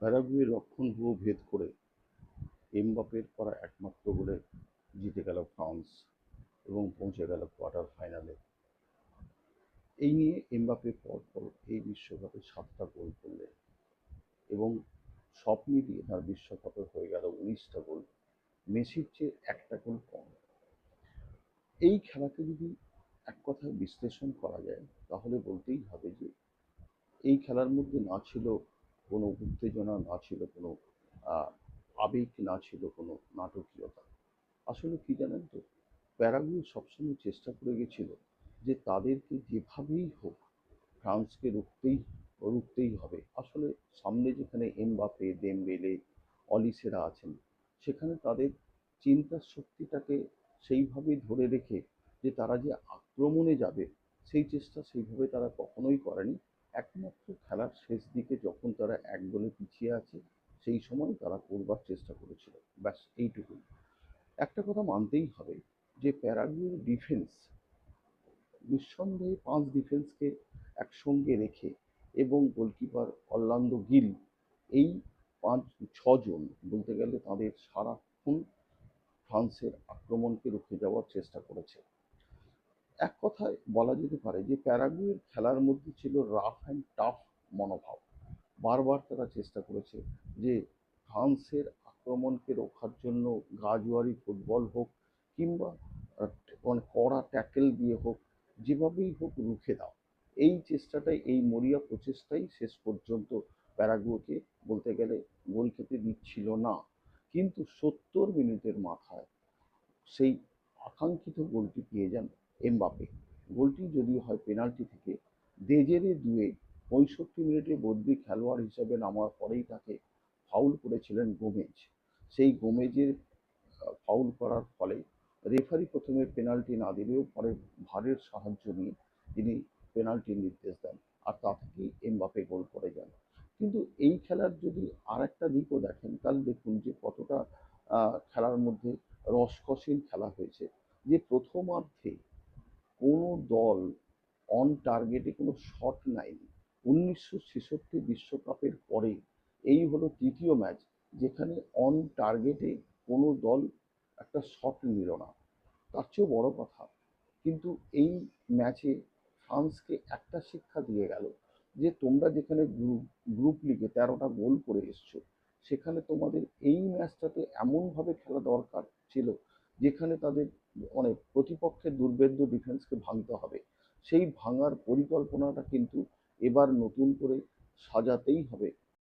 Paraguay রক্ষণভাগ ভেদ করে এমবাপ্পের করা একমাত্র গোলে জিতে গেল ফ্রান্স এবং পৌঁছে গেল কোয়ার্টার ফাইনালে। এই নিয়ে এমবাপ্পে পরপর এই বিশ্বকাপে 7টা গোল করলেন এবং সব মিলিয়ে তার বিশ্বকাপে হয়ে গেল 19টা গোল, মেসির চেয়ে একটা গোল কম। এই খেলাকে যদি এক কথায় বিশ্লেষণ করা যায় তাহলে বলতেই হবে যে এই খেলার মধ্যে না ছিল কোনো উত্তেজনা, না ছিল কোনো আবেগ, না ছিল কোনো নাটকীয়তা। আসলে কি জানেন তো, প্যারাগুয়ে সবসময় চেষ্টা করে গেছিল যে তাদেরকে যেভাবেই হোক ফ্রান্সকে রুখতেই হবে। আসলে সামনে যেখানে এমবাপে, দেমবেলে, অলিসেরা আছেন, সেখানে তাদের চিন্তার শক্তিটাকে সেইভাবেই ধরে রেখে যে তারা যে আক্রমণে যাবে সেই চেষ্টা সেইভাবে তারা কখনোই করেনি। একমাত্র খেলার শেষ দিকে যখন তারা 1 গোলে পিছিয়ে আছে সেই সময় তারা করবার চেষ্টা করেছিল, ব্যাস এইটুকুই। একটা কথা মানতেই হবে যে প্যারাগুয়ের ডিফেন্স নিঃসন্দেহে 5 ডিফেন্সকে একসঙ্গে রেখে এবং গোলকিপার অরলান্দো গিল, এই 5-6 জন বলতে গেলে তাদের সারাক্ষণ ফ্রান্সের আক্রমণকে রুখে যাওয়ার চেষ্টা করেছে। এক কথায় বলা যেতে পারে যে প্যারাগুয়ের খেলার মধ্যে ছিল রাফ অ্যান্ড টাফ মনোভাব। বারবার তারা চেষ্টা করেছে যে ফ্রান্সের আক্রমণকে রক্ষার জন্য গাজোয়ারি ফুটবল হোক কিংবা মানে কড়া ট্যাকেল দিয়ে হোক, যেভাবেই হোক রুখে দাও। এই চেষ্টাটাই, এই মরিয়া প্রচেষ্টাই শেষ পর্যন্ত প্যারাগুয়েকে বলতে গেলে গোল খেতে দিচ্ছিল না। কিন্তু 70 মিনিটের মাথায় সেই আকাঙ্ক্ষিত গোলটি পেয়ে যান এমবাপে। গোলটি যদিও হয় পেনাল্টি থেকে, দেজেরে দুয়ে 65 মিনিটে বদলি খেলোয়াড় হিসেবে নামার পরেই তাকে ফাউল করেছিলেন গোমেজ। সেই গোমেজের ফাউল করার ফলে রেফারি প্রথমে পেনাল্টি না দিলেও পরে ভারের সাহায্য নিয়ে তিনি পেনাল্টির নির্দেশ দেন, আর তা থেকেই এমবাপে গোল করে যান। কিন্তু এই খেলার যদি আর একটা দিকও দেখেন তাহলে দেখুন যে কতটা খেলার মধ্যে রসকসীন খেলা হয়েছে। যে প্রথমার্ধে কোনো দল অন টার্গেটে কোনো শট নেয়নি। 1966 বিশ্বকাপের পরে এই হলো তৃতীয় ম্যাচ যেখানে অন টার্গেটে কোনো দল একটা শট নিল না। তার চেয়েও বড় কথা, কিন্তু এই ম্যাচে ফ্রান্সকে একটা শিক্ষা দিয়ে গেল যে তোমরা যেখানে গ্রুপ লিগে 13টা গোল করে এসছো, সেখানে তোমাদের এই ম্যাচটাতে এমনভাবে খেলা দরকার ছিল যেখানে তাদের মানে প্রতিপক্ষের দুর্ভেদ্য ডিফেন্সকে ভাঙতে হবে। সেই ভাঙার পরিকল্পনাটা কিন্তু এবার নতুন করে সাজাতেই হবে